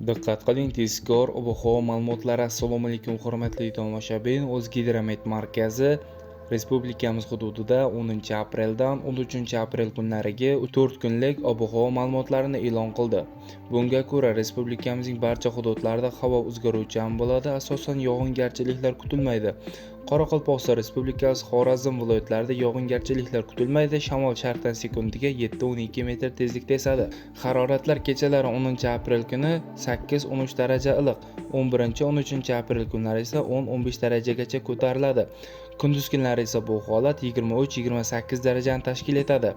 Diqqat qiling, tezkor ob-havo ma'lumotlari. Assalomu alaykum hurmatli tomoshabin. O'zgidromet markazi respublikamiz hududida 10 apreldan 13 aprel kunlariga 4 kunlik ob-havo ma'lumotlarini e'lon qildi. Bunga ko'ra, respublikamizning barcha hududlarida havo o'zgaruvchan bo'ladi, asosan yog'ingarchiliklar kutilmaydi. Qoraqalpog'iston Respublikasi Xorazm viloyatlarida yog'ingarchiliklar kutilmaydi. Shamol sharqdan sekundiga 7-12 metr tezlikda esadi. Haroratlar kechalari 10 aprel kuni 8-13 daraja iliq, 11-13 aprel kunlari esa 10-15 darajagacha ko'tariladi. Kunduz kunlari esa bu holat 23-28 darajani tashkil etadi.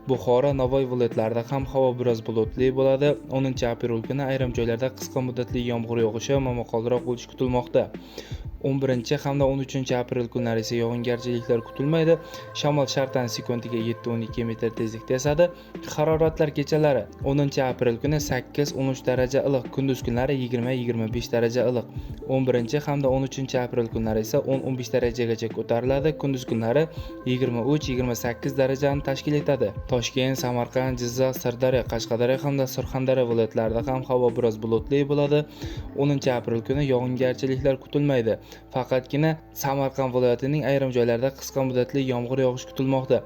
Buxoro, Navoiy viloyatlarida ham havo biroz bulutli bo'ladi. 10 aprel kuni ayrim joylarda qisqa muddatli yomg'ir yog'ishi momaqaldiroq bo'lishi kutilmoqda. 11 hamda 13 aprel kunlari esa yog'ingarchiliklar kutilmaydi. Shamol sharqdan sekundiga 7-12 metr tezlikda esadi. Haroratlar kechalari 10 aprel kuni 8-13 daraja iliq, kunduz kunlari 20-25 daraja iliq. 11 hamda 13 aprel kunlari esa 10-15 darajagacha ko'tariladi. Kunduz kunlari 23-28 darajani tashkil etadi. Toshkent, Samarqand, Jizzax, Sirdaryo, Qashqadaryo hamda Surxondaryo viloyatlarida ham havo biroz bulutli bo'ladi. 10 aprel kuni yog'ingarchiliklar kutilmaydi. Faqatgina Samarqand viloyatining ayrim joylarida qisqa muddatli yomg'ir yog'ishi kutilmoqda.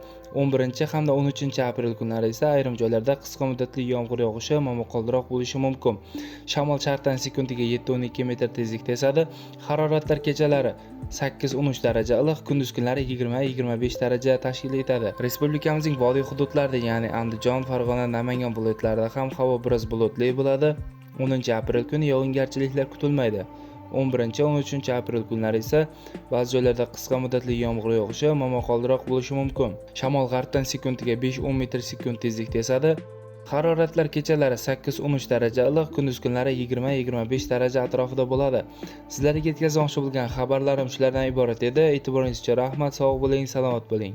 11 hamda 13 aprel kunlari esa ayrim joylarda qisqa muddatli yomg'ir yog'ishi momaqaldiroq bo'lishi mumkin. Shamol sharqdan sekundiga 7-12 metr tezlikda esadi. Haroratlar kechalari 8-13 daraja iliq, kunduz kunlari 20-25 daraja tashkil etadi. Respublikamizning vodiy hududlarida, ya'ni Andijon, Farg'ona, Namangan viloyatlarida ham havo biroz bulutli bo'ladi. 10 aprel kuni yog'ingarchiliklar kutilmaydi. 11-13 aprel kunlari esa ba'zi joylarda qisqa muddatli yomg'ir yog'ishi momaqaldiroq bo'lishi mumkin. Shamol g'arbdan sekundiga 5-10 metr sekund tezlikda esadi. Haroratlar kechalari 8-13 daraja iliq, kunduz kunlari 20-25 daraja atrofida bo'ladi. Sizlarga yetkazmoqchi bo'lgan xabarlarim shulardan iborat edi. E'tiboringiz uchun rahmat, sog' bo'ling, salomat bo'ling.